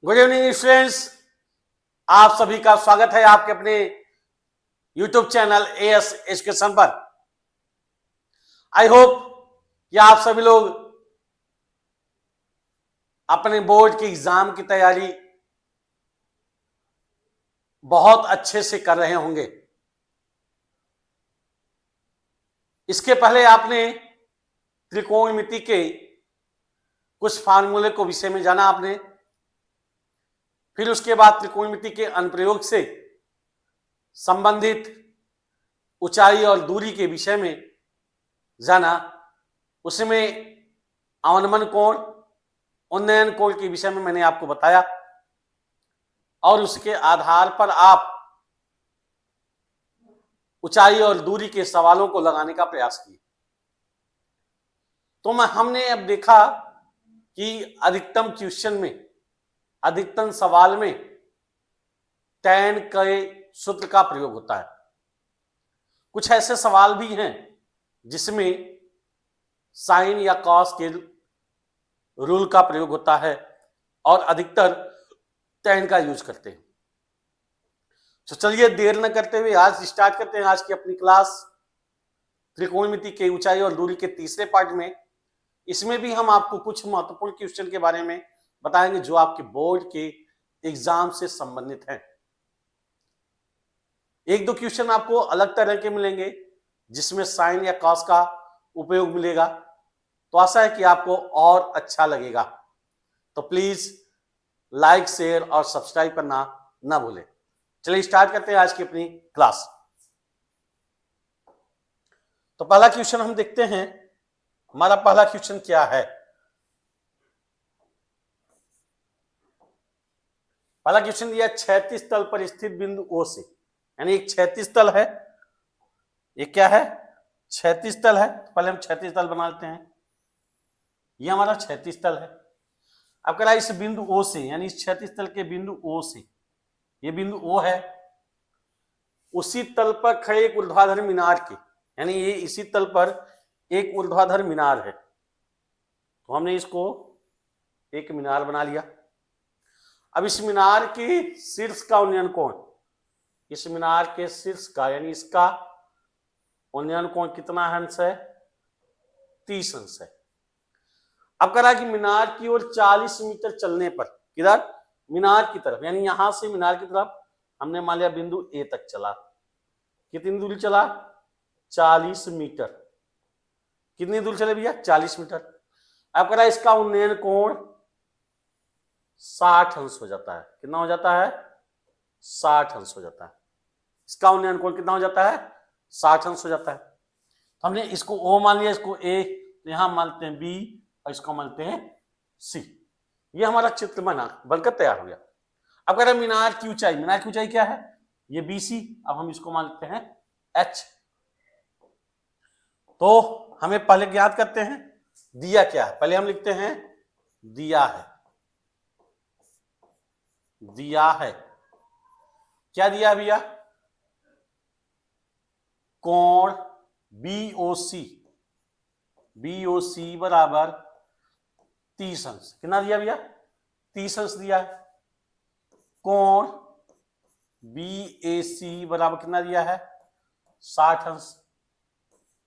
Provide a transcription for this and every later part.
Good evening students, आप सभी का स्वागत है आपके अपने YouTube चैनल एएस एजुकेशन पर। आई होप कि आप सभी लोग अपने बोर्ड के एग्जाम की तैयारी बहुत अच्छे से कर रहे होंगे। इसके पहले आपने त्रिकोणमिति के कुछ फार्मूले को विषय में जाना आपने, फिर उसके बाद त्रिकोणमिति के अनुप्रयोग से संबंधित ऊंचाई और दूरी के विषय में जाना। उसमें अवनमन कोण, उन्नयन कोण के विषय में मैंने आपको बताया और उसके आधार पर आप ऊंचाई और दूरी के सवालों को लगाने का प्रयास किए। तो हमने अब देखा कि अधिकतम क्वेश्चन में, अधिकतम सवाल में tan के सूत्र का प्रयोग होता है। कुछ ऐसे सवाल भी हैं जिसमें साइन या कॉस के रूल का प्रयोग होता है और अधिकतर tan का यूज करते हैं। तो चलिए देर न करते हुए आज स्टार्ट करते हैं आज की अपनी क्लास त्रिकोणमिति के ऊंचाई और दूरी के तीसरे पार्ट में। इसमें भी हम आपको कुछ महत्वपूर्ण क्वेश्चन के बारे में बताएंगे जो आपके बोर्ड के एग्जाम से संबंधित हैं। एक दो क्वेश्चन आपको अलग तरह के मिलेंगे जिसमें साइन या कॉस का उपयोग मिलेगा, तो आशा है कि आपको और अच्छा लगेगा। तो प्लीज लाइक, शेयर और सब्सक्राइब करना ना भूलें। चलिए स्टार्ट करते हैं आज की अपनी क्लास। तो पहला क्वेश्चन हम देखते हैं। हमारा पहला क्वेश्चन क्या है? पहला क्वेश्चन दिया क्षैतिज तल पर स्थित बिंदु O से, यानी एक क्षैतिज तल है। ये क्या है? क्षैतिज तल है। तो पहले हम क्षैतिज तल बना लेते हैं। ये हमारा क्षैतिज तल है। अब कह रहा है इस बिंदु O से, यानी इस क्षैतिज तल के बिंदु O से, ये बिंदु O है, उसी तल पर खड़े एक ऊर्ध्वाधर मीनार के, यानी ये इसी तल पर एक ऊर्ध्वाधर मीनार है। तो हमने इसको एक मीनार बना लिया। अब इस मीनार के शीर्ष का उन्नयन कोण, इस मीनार के शीर्ष का यानी इसका उन्नयन कोण कितना अंश है? 30 अंश है। अब कह रहा है कि मीनार की ओर 40 मीटर चलने पर, किधर? मीनार की तरफ, यानी यहां से मीनार की तरफ हमने मान लिया बिंदु ए तक चला। कितनी दूरी चला? 40 मीटर। कितनी दूर चले भैया? 40 मीटर। अब कह रहा है इसका उन्नयन कोण 60 अंश हो जाता है। कितना हो जाता है? 60 अंश हो जाता है। इसका उन्नयन कोण कितना हो जाता है? 60 अंश हो जाता है। तो हमने इसको O मान लिया, इसको A, यहां मानते हैं B और इसको मानते हैं C। ये हमारा चित्र बनकर तैयार हो गया। अब कह रहे हैं मीनार की ऊंचाई, मीनार की ऊंचाई क्या है? ये BC। अब हम इसको मान लेते हैं H। तो हमें पहले ज्ञात करते हैं दिया क्या है। पहले हम लिखते हैं दिया है। दिया है क्या? दिया भैया कोण BOC, BOC बराबर 30 अंश। कितना दिया भैया? 30 अंश दिया है। कोण BAC बराबर कितना दिया है? 60 अंश।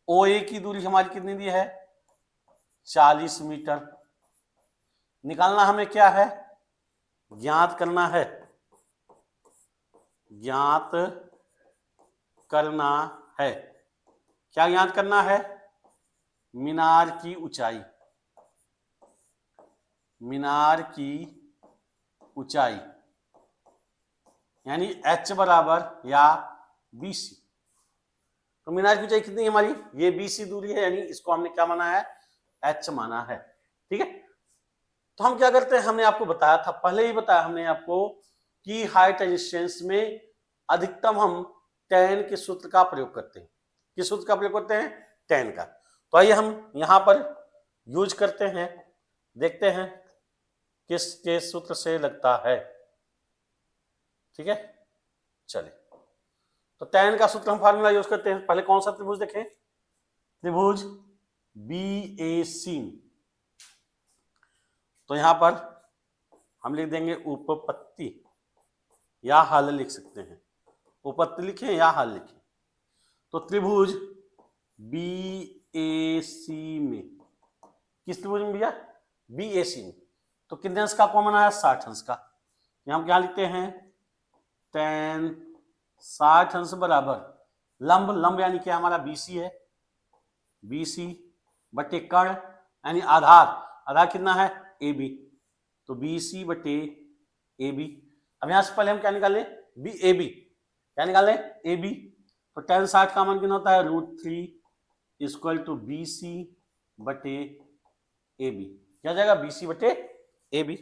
OA की दूरी हमारी कितनी दी है? 40 मीटर। निकालना हमें क्या है? ज्ञात करना है, ज्ञात करना है। क्या ज्ञात करना है? मीनार की ऊंचाई, मीनार की ऊंचाई यानी H बराबर या BC। तो मीनार की ऊंचाई कितनी है हमारी? ये BC दूरी है, यानी इसको हमने क्या माना है? H माना है। ठीक है। तो हम क्या करते हैं, हमने आपको बताया था, पहले ही बताया हमने आपको कि हाइट रेजिस्टेंस में अधिकतम हम tan के सूत्र का प्रयोग करते हैं। किस सूत्र का प्रयोग करते हैं? tan का। तो आइए हम यहां पर यूज करते हैं, देखते हैं किस के सूत्र से लगता है। ठीक है, चलिए। तो tan का सूत्र हम फार्मूला यूज करते हैं। पहले कौन सा त्रिभुज देखें? त्रिभुज BAC। तो यहां पर हम लिख देंगे उपपत्ति या हल लिख सकते हैं। उपपत्ति लिखें या हल लिखें। तो त्रिभुज BAC में, किस त्रिभुज में भैया? BAC में। तो कितने अंश का कॉमन आया? 60 अंश का। हम क्या लिखते हैं? tan 60 अंश बराबर लंब, लंब यानी क्या हमारा BC है, BC बटे कर्ण यानी आधार, आधार कितना है? AB। तो BC बटे AB। अब यहां से पहले हम क्या निकालें? AB। क्या निकालें? AB। तो tan 60 का मान कितना होता है? √3 इक्वल टू BC बटे AB। क्या जाएगा? BC बटे AB।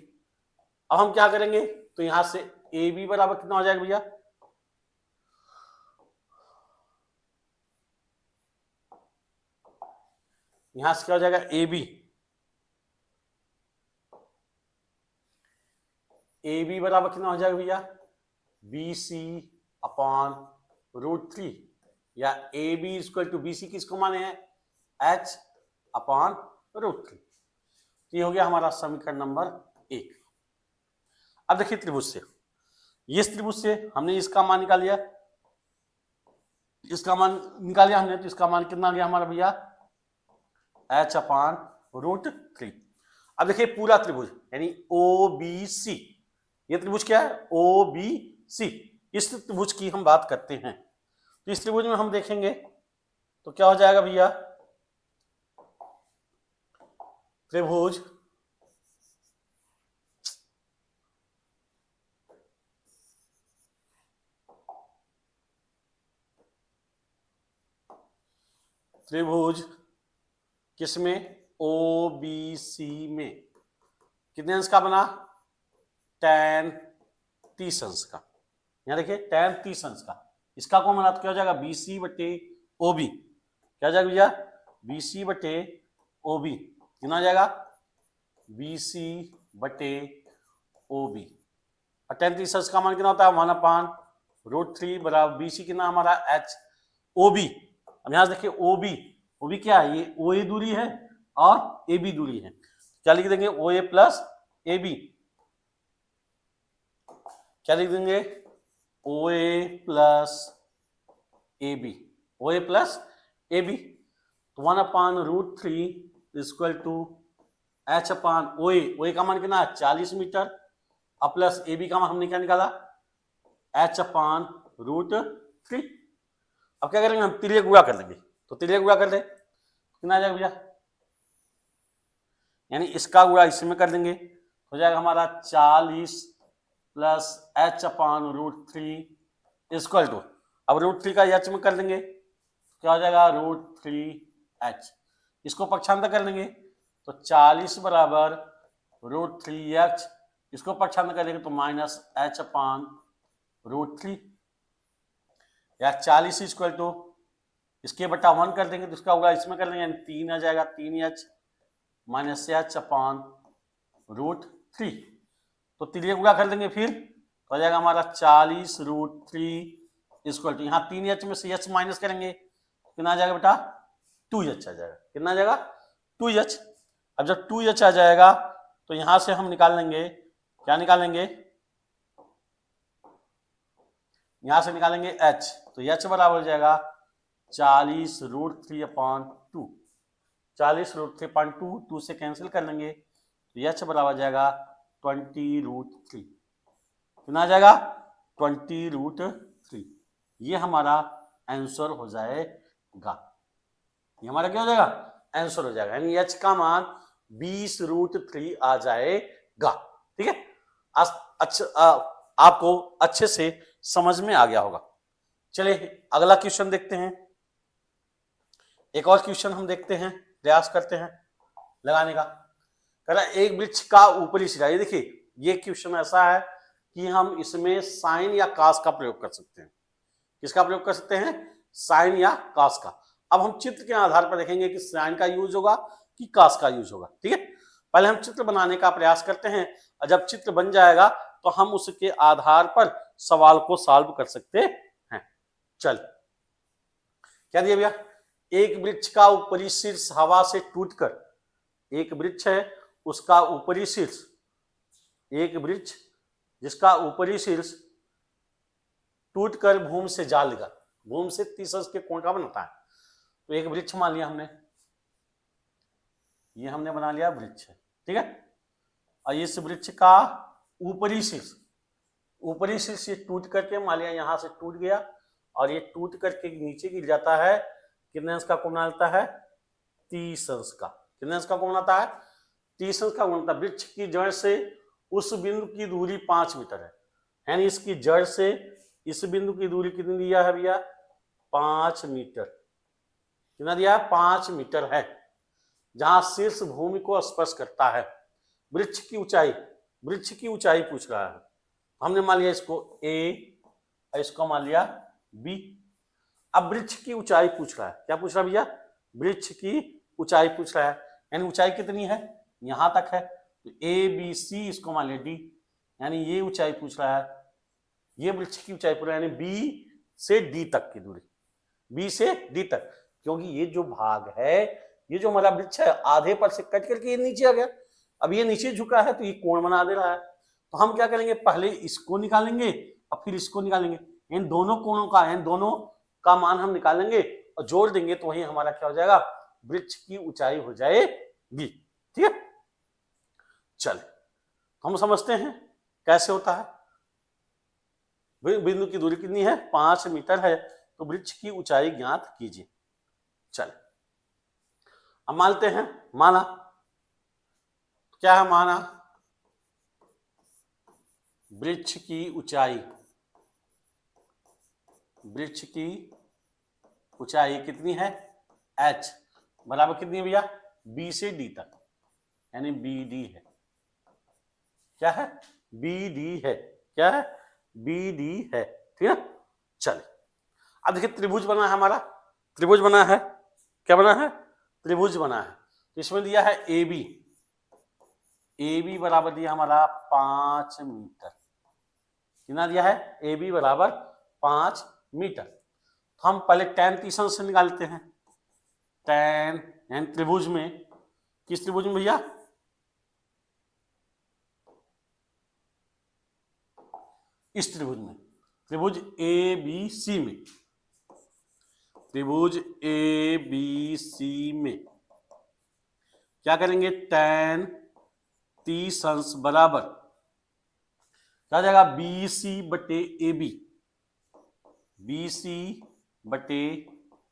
अब हम क्या करेंगे? तो यहां से AB बराबर कितना हो जाएगा भैया? यहां से क्या हो जाएगा? AB बराबर कितना हो जाएगा भैया? BC अपॉन √3 या AB इक्वल टू BC किसको माने हैं? H upon √3। ये हो गया हमारा समीकरण नंबर 1। अब देखिए त्रिभुज से, इस त्रिभुज से हमने इसका मान निकाल लिया, इसका मान निकाल लिया हमने, तो इसका मान कितना आ गया हमारा भैया? H upon √3। अब देखिए पूरा त्रिभुज यानी OBC, ये त्रिभुज क्या है? OBC। इस त्रिभुज की हम बात करते हैं। तो इस त्रिभुज में हम देखेंगे तो क्या हो जाएगा भैया? त्रिभुज त्रिभुज किसमें? OBC में कितने अंश का बना? tan 30 अंश का। यहां देखिए tan 30 अंश का, इसका कौन बना? तो क्या हो जाएगा? BC बटे OB। क्या हो जाएगा भैया? BC बटे OB कितना हो जाएगा? BC बटे OB। और tan 30 अंश का मान कितना होता है? 1 अपॉन √3 बराबर BC कितना हमारा? H OB। अब यहां से देखिए OB क्या है? ये OA दूरी है और AB दूरी है। क्या लिख देंगे? OA plus AB। क्या लिख देंगे? OA plus AB। OA plus AB। तो 1 upon √3 equal to H upon OA का मान कितना है? 40 मीटर। अब प्लस AB का मान हमने क्या निकाला? H upon √3। अब क्या करेंगे? हम तिर्यक गुणा कर लेंगे। तो तिर्यक गुणा कर ले, कितना आ जाएगा भैया? यानी इसका गुणा इसमें कर देंगे, हो जाएगा हमारा 40 plus H upon √3 equal to, अब √3 का H में कर देंगे, क्या हो जाएगा? √3H। इसको पक्षांतर कर लेंगे तो 40 बराबर √3H, इसको पक्षांतर करेंगे तो -H अपॉन √3 या 40 इक्वल टू इसके बटा 1 कर देंगे तो इसका होगा इसमें कर लेंगे, यानी 3 आ जाएगा, 3H माइनस H अपॉन √3। तो तिर्यक गुणा कर देंगे, फिर हो जाएगा हमारा 40 √3 इक्वल टू, यहाँ 3H में से H माइनस करेंगे कितना आ जाएगा बेटा? 2H आ जाएगा। कितना आ जाएगा? 2H। अब जब 2H आ जाएगा तो यहां से हम निकाल लेंगे, क्या निकालेंगे? यहां से निकालेंगे H। तो H बराबर हो जाएगा 40 √3 अपॉन 2। 40 √3/2, 2 से कैंसिल कर लेंगे तो H बराबर जाएगा 20 √3। कितना आ जाएगा? 20 √3। ये हमारा आंसर हो जाएगा। ये हमारा क्या हो जाएगा? आंसर हो जाएगा, यानी H का मान 20 √3 आ जाएगा। ठीक है, अच्छा आपको अच्छे से समझ में आ गया होगा। चलिए अगला क्वेश्चन देखते हैं। एक और क्वेश्चन हम देखते हैं, प्रयास करते हैं लगाने का। कह रहा है एक वृक्ष का ऊपरी सिरा, ये देखिए ये क्वेश्चन ऐसा है कि हम इसमें साइन या कास का प्रयोग कर सकते हैं। किसका प्रयोग कर सकते हैं? साइन या कास का। अब हम चित्र के आधार पर देखेंगे कि साइन का यूज होगा कि कास का यूज होगा। ठीक है, पहले हम चित्र बनाने का प्रयास करते हैं और जब चित्र बन जाएगा तो हम उसके आधार पर सवाल को सॉल्व कर सकते हैं। चल क्या दिया भैया? एक वृक्ष का ऊपरी शीर्ष हवा से टूटकर, एक वृक्ष है उसका ऊपरी शीर्ष, एक वृक्ष जिसका ऊपरी शीर्ष टूटकर भूमि से जा लगा, भूमि से 30 अंश के कोण का बनता है। तो एक वृक्ष मान लिया हमने, ये हमने बना लिया वृक्ष, ठीक है। और इस वृक्ष का ऊपरी शीर्ष ये टूट करके मान लिया यहाँ से टूट गया और ये टूट करके नीचे गिर जाता है। कितने अंश का कोण आता है? 30 अंश का। कितने अंश का कोण आता है? 30 अंश का कोण आता है। वृक्ष की जड़ से उस बिंदु की दूरी 5 मीटर है, यानी इसकी जड़ से इस बिंदु की दूरी कितनी दिया है भैया? 5 मीटर। कितना दिया है? 5 मीटर है, जहां शीर्ष भूमि को स्पर्श करता है। वृक्ष की ऊंचाई पूछ रहा है। हमने मान लिया इसको ए, इसको मान लिया बी। अब वृक्ष की ऊंचाई पूछ रहा है। क्या पूछ रहा है भैया? वृक्ष की ऊंचाई पूछ रहा है, यानी ऊंचाई कितनी है? यहां तक है, तो ए बी सी, इसको मान लिया डी, यानी ये ऊंचाई पूछ रहा है। ये वृक्ष की ऊंचाई पूछ रहा है, यानी बी से डी तक की दूरी, बी से डी तक। क्योंकि ये जो भाग है, ये जो हमारा वृक्ष है, आधे पर से कट करके ये नीचे आ गया। अब ये नीचे झुका है तो ये कोण बना दे रहा है। तो हम क्या करेंगे? पहले इसको निकालेंगे और फिर इसको निकालेंगे। इन दोनों कोणों का, इन दोनों का मान हम निकालेंगे और जोड़ देंगे, तो वही हमारा क्या हो जाएगा? वृक्ष की ऊंचाई हो जाएगी। ठीक है, चले हम समझते हैं कैसे होता है। बिंदु की दूरी कितनी है? 5 मीटर है, तो वृक्ष की ऊंचाई ज्ञात कीजिए। चले अब मानते हैं, माना क्या है? माना वृक्ष की ऊंचाई कितनी है? h बराबर कितनी है भैया? b से d तक, यानी BD है। क्या है? BD है। क्या है? BD है। ठीक है, चलिए अब देखिए त्रिभुज बना है हमारा। त्रिभुज बना है, क्या बना है? त्रिभुज बना है। तो इसमें दिया है AB बराबर दिया हमारा 5 मीटर। कितना दिया है? AB बराबर 5 मीटर। तो हम पहले tan 30 अंश से निकालते हैं। tan यानी त्रिभुज में, किस त्रिभुज में भैया? इस त्रिभुज में, त्रिभुज ABC में, त्रिभुज ABC में क्या करेंगे? tan 30 अंश बराबर क्या हो जाएगा? BC बटे AB, BC बटे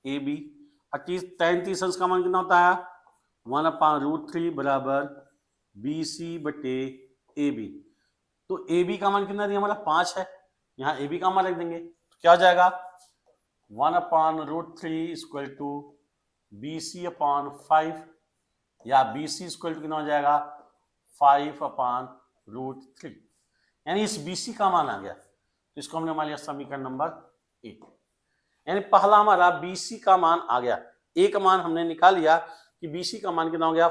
AB। tan 30 अंश का मान कितना होता है? 1/√3 बराबर BC बटे AB। तो AB का मान कितना दिया हमारा? 5 है, यहाँ AB का मान रख देंगे, तो क्या हो जाएगा? 1/√3 इक्वल टू BC/5, या BC इक्वल टू कितना हो जाएगा? 5/√3, यानी इस BC का मान आ गया। तो इसको हमने मान लिया समीकरण नंबर 1, यानी पहला हमारा BC का मान आ गया। एक मान हमने निकाल लिया कि BC का मान कितना हो गया?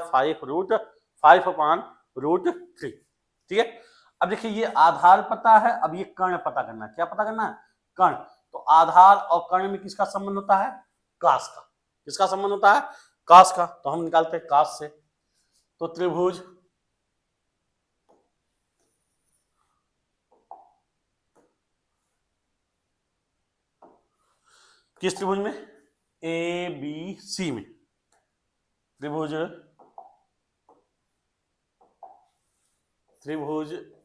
5/√3। ठीक है, अब देखिए ये आधार पता है, अब ये कर्ण पता करना है। क्या पता करना है? कर्ण। तो आधार और कर्ण में किसका संबंध होता है? काश का। किसका संबंध होता है? काश का। तो हम निकालते हैं काश से। तो त्रिभुज किस त्रिभुज में? ABC में। त्रिभुज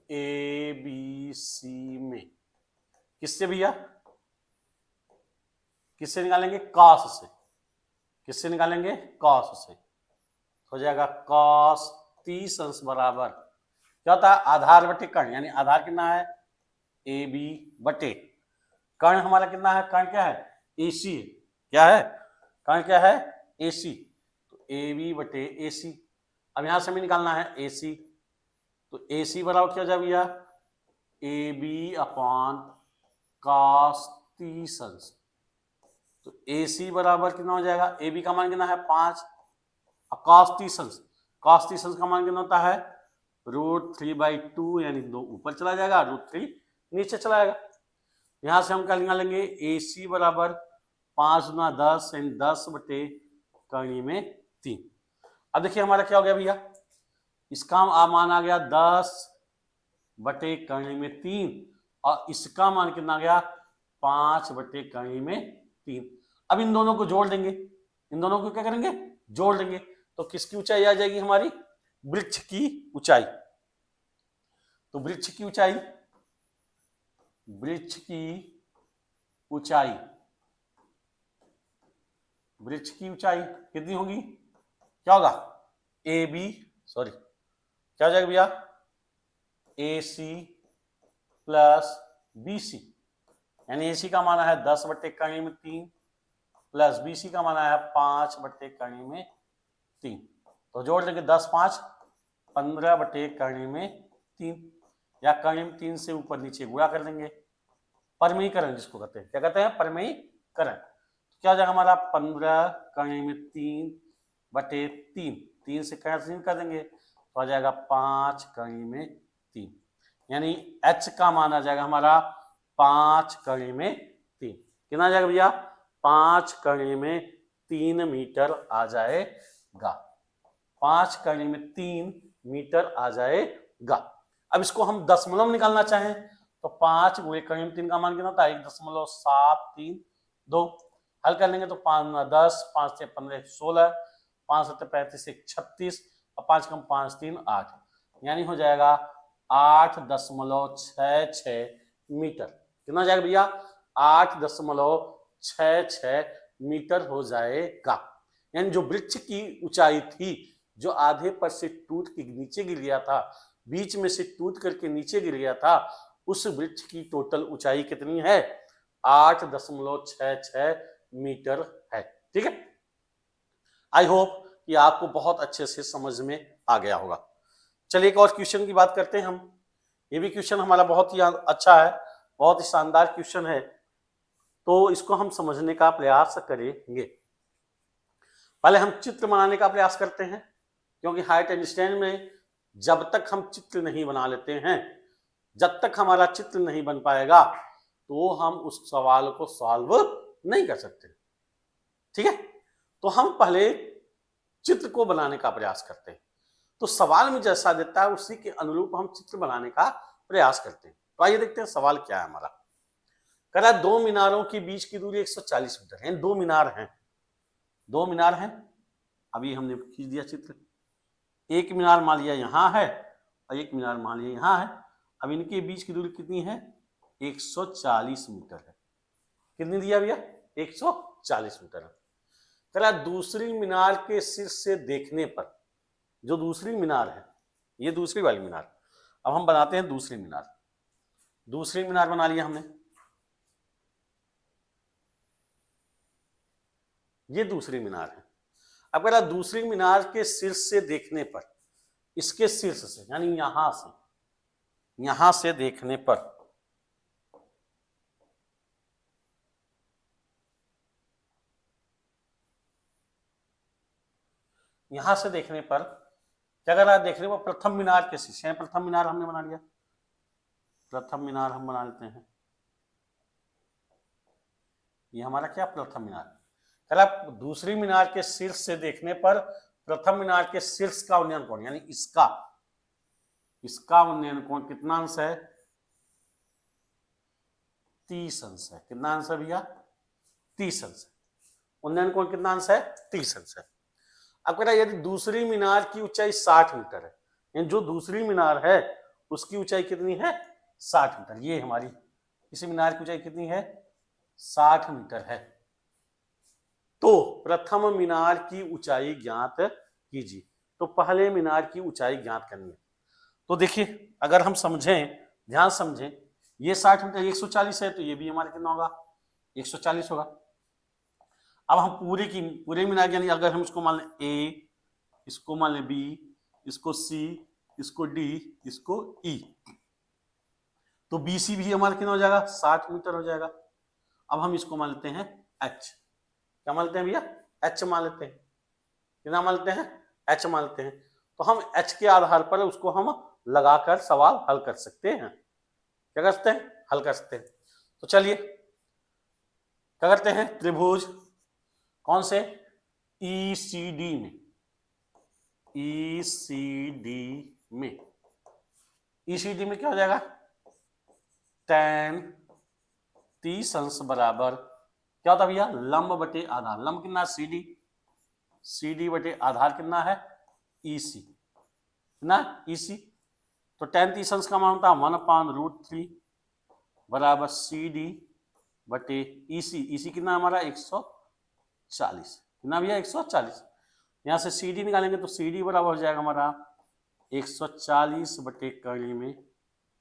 ABC में किससे भैया? किससे निकालेंगे? कॉस से। किससे निकालेंगे? कॉस से। हो जाएगा कॉस 30 अंश बराबर क्या होता है? आधार बटे कर्ण, यानी आधार कितना है? AB बटे कर्ण हमारा कितना है? कर्ण क्या है? AC है। क्या है? कर्ण क्या है? AC। तो AB बटे AC। अब यहां से हमें निकालना है AC, तो AC बराबर क्या हो जाए भैया? AB/cos 30 अंश। तो AC बराबर कितना हो जाएगा? AB का मान कितना है? 5, और cos 30 अंश, cos 30 अंश का मान कितना होता है? √3/2, यानी 2 ऊपर चला जाएगा, √3 नीचे चला जाएगा। यहां से हम क्या निकालेंगे? AC बराबर 5 गुना 10, यानी 10 बटे कर्ण में 3। अब देखिए हमारा क्या हो गया भैया? इसका मान आ गया 10 बटे करनी में 3 और इसका मान कितना गया 5 बटे करनी में 3। अब इन दोनों को जोड़ देंगे, इन दोनों को क्या करेंगे जोड़ देंगे, तो किसकी ऊंचाई आ जाएगी हमारी वृक्ष की ऊंचाई। तो वृक्ष की ऊंचाई, वृक्ष की ऊंचाई, वृक्ष की ऊंचाई कितनी होगी, क्या होगा ए बी सॉरी क्या हो जाएगा भैया ए सी प्लस बी सी, यानी ए सी का माना है 10 बटे करनी में 3 प्लस बी सी का माना है 5 बटे करनी में 3। तो जोड़ देंगे 10 5 15 बटे करनी में 3, या करनी में 3 से ऊपर नीचे गुणा कर देंगे, परमीकरण जिसको कहते हैं, क्या कहते हैं परमीकरण। तो क्या हो जाएगा हमारा 15 करनी में 3 बटे 3, 3 से कैंसिल कर देंगे तो आ जाएगा 5 करनी में 3, यानी h का मान आ जाएगा हमारा 5 करनी में 3। कितना आ जाएगा भैया 5 करनी में 3 मीटर आ जाएगा, 5 करनी में 3 मीटर आ जाएगा। अब इसको हम दशमलव निकालना चाहें तो 5 गुणे करनी में 3 का मान कितना था 1.732, हल कर लेंगे तो 5 10 5 से 15 16 5 7 35 36 और 5 कम 5 3 8, यानी हो जाएगा 8.66 मीटर। कितना जाएगा भैया 8.66 मीटर हो जाएगा, यानी जो वृक्ष की ऊंचाई थी जो आधे पर से टूट के नीचे गिर गया था, बीच में से टूट करके नीचे गिर गया था, उस वृक्ष की टोटल ऊंचाई कितनी है 8.66 मीटर है। ठीक है, आई होप कि आपको बहुत अच्छे से समझ में आ गया होगा। चलिए एक और क्वेश्चन की बात करते हैं हम। ये भी क्वेश्चन हमारा बहुत ही अच्छा है, बहुत ही शानदार क्वेश्चन है, तो इसको हम समझने का प्रयास करेंगे। पहले हम चित्र बनाने का प्रयास करते हैं, क्योंकि हाइट एंड स्टैंड में जब तक हम चित्र नहीं बना लेते हैं, जब तक हमारा चित्र नहीं बन पाएगा तो हम उस सवाल को सॉल्व नहीं कर सकते। ठीक है, तो हम पहले चित्र को बनाने का प्रयास करते हैं, तो सवाल में जैसा देता है उसी के अनुरूप हम चित्र बनाने का प्रयास करते हैं। तो आइए देखते हैं सवाल क्या है हमारा। कह रहा है दो मीनारों के बीच की दूरी 140 मीटर है, दो मीनार हैं, दो मीनार हैं, अभी हमने खींच दिया चित्र, एक मीनार मान लिया यहां है और एक मीनार मान लिया यहां है। अब इनके बीच की दूरी कितनी है 140 मीटर है। कितनी दिया भैया 140 मीटर है। कह रहा दूसरी मीनार के शीर्ष से देखने पर, जो दूसरी मीनार है ये दूसरी वाली मीनार, अब हम बनाते हैं दूसरी मीनार। दूसरी मीनार बना लिया हमने, ये दूसरी मीनार है। अब कह रहा दूसरी मीनार के शीर्ष से देखने पर, इसके शीर्ष से यानी यहां से देखने पर यहां से देखने पर क्या कर रहा है देखने पर प्रथम मीनार के शीर्ष, प्रथम मीनार हमने बना लिया, प्रथम मीनार हम बना लेते हैं, ये हमारा क्या प्रथम मीनार। कह रहा दूसरी मीनार के शीर्ष से देखने पर प्रथम मीनार के शीर्ष का उन्नयन कोण, यानी इसका उन्नयन कोण कितना अंश है 30 अंश है। कितना अंश है भैया 30 अंश है। उन्नयन कोण कितना अंश है 30 अंश है। अब कह रहा है यदि दूसरी मीनार की ऊंचाई 60 मीटर है, यानी जो दूसरी मीनार है उसकी ऊंचाई कितनी है 60 मीटर, ये हमारी इस मीनार की ऊंचाई कितनी है 60 मीटर है, तो प्रथम मीनार की ऊंचाई ज्ञात कीजिए। तो पहले मीनार की ऊंचाई ज्ञात करनी है। तो देखिए अगर हम समझें, ध्यान समझें, ये 60 मीटर 140 है, तो ये भी हमारा कितना होगा 140 होगा। अब हम पूरे मीनार यानी अगर हम इसको मान लें ए, इसको मान लें बी, इसको सी, इसको डी, इसको ई, तो बी सी भी हमारा कितना हो जाएगा 60 मीटर हो जाएगा। अब हम इसको मान लेते हैं एच, क्या मान लेते हैं भैया एच मान लेते हैं, कितना मान लेते हैं एच मान लेते हैं। तो हम एच के आधार पर उसको हम लगाकर सवाल हल कर सकते हैं। क्या कर सकते हैं हल कर सकते हैं। तो चलिए क्या करते हैं, त्रिभुज कौन से ECD में, ECD में ECD में क्या हो जाएगा, tan 30 अंश बराबर क्या होता है भैया, लंब बटे आधार। लंब कितना है, CD बटे आधार कितना है, EC ना, EC। तो tan 30 अंश का मान होता है 1/√3 बराबर CD बटे EC कितना हमारा 140, कितना भैया 140। यहाँ से CD निकालेंगे तो CD बराबर हो जाएगा हमारा 140 बटे कर्ण में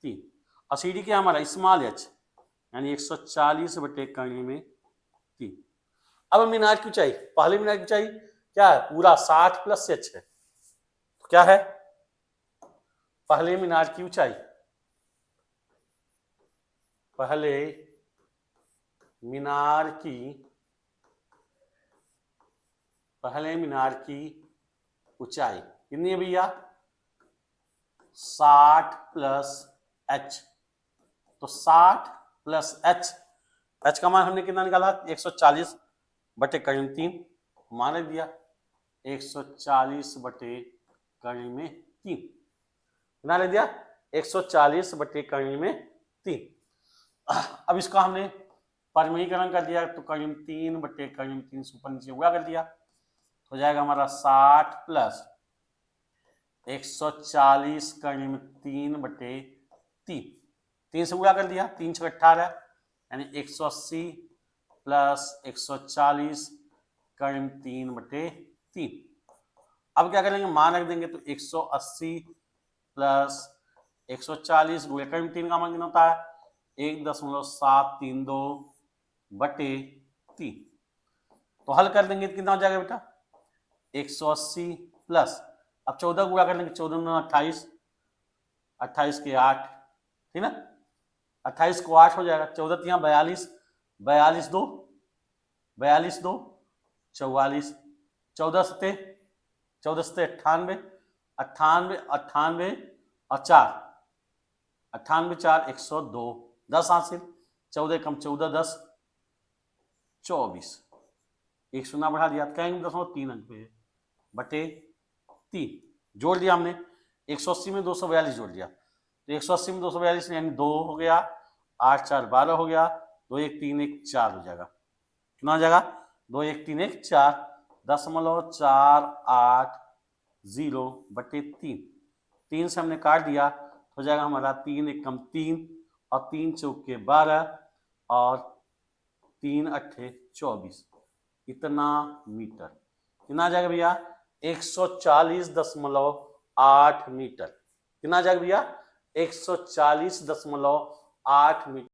3, और CD क्या हमारा स्मॉल h, यानी 140 बटे कर्ण में 3। अब मीनार की ऊंचाई, पहले मीनार की ऊंचाई क्या है, पूरा 60 + h है, तो क्या है पहले मीनार की ऊंचाई, पहले मीनार की ऊंचाई कितनी है भैया, 60 + h। तो 60 + h का मान हमने कितना निकाला, 140 बटे कर्ण 3, मान दिया 140 बटे कर्ण में 3, कितना ले दिया 140 बटे कर्ण में 3। अब इसका हमने परिमेयीकरण कर दिया, तो कर्ण 3 बटे कर्ण 3 से ऊपर नीचे गुणा कर दिया, तो हो जाएगा हमारा 60 + 140 कर्ण में 3 बटे 3, 3 से गुणा कर दिया, 3 × 6 = 18, यानी 180 + 140 कर्ण 3 बटे 3। अब क्या करेंगे, मान रख देंगे, तो 180 + 140 गुणे कर्ण 3 का मान कितना होता है 1.732 बटे 3। तो हल कर देंगे तो कितना हो जाएगा बेटा 180 प्लस, अब 14 गुणा कर लेंगे, 14 × 28, 28 के 8, ठीक ना, 28 को 8 हो जाएगा, 14 यहाँ 42, 42 2, 42 2 44, 14 सते 98, 98 98 और 4, 98 4 102, 10 हासिल, 14 कम 14 10 24, एक शून्य बढ़ा दिया, कहेंगे 0.3 अंक पे बटे 3, जोड़ दिया हमने, 180 में 242 जोड़ दिया, तो 180 में 242 यानी 2 हो गया, 8 4 12 हो गया, 2 1 3 1 4 हो जाएगा, कितना हो जाएगा 2 1 3 1 4, 0.480 बटे 3, 3 से हमने काट दिया, हो जाएगा हमारा 3 1 कम 3 और 3 चौके 12 और 3 8 24, इतना मीटर, कितना आ जाएगा भैया 140.8 मीटर, कितना आ जाएगा भैया 140.8 मीटर।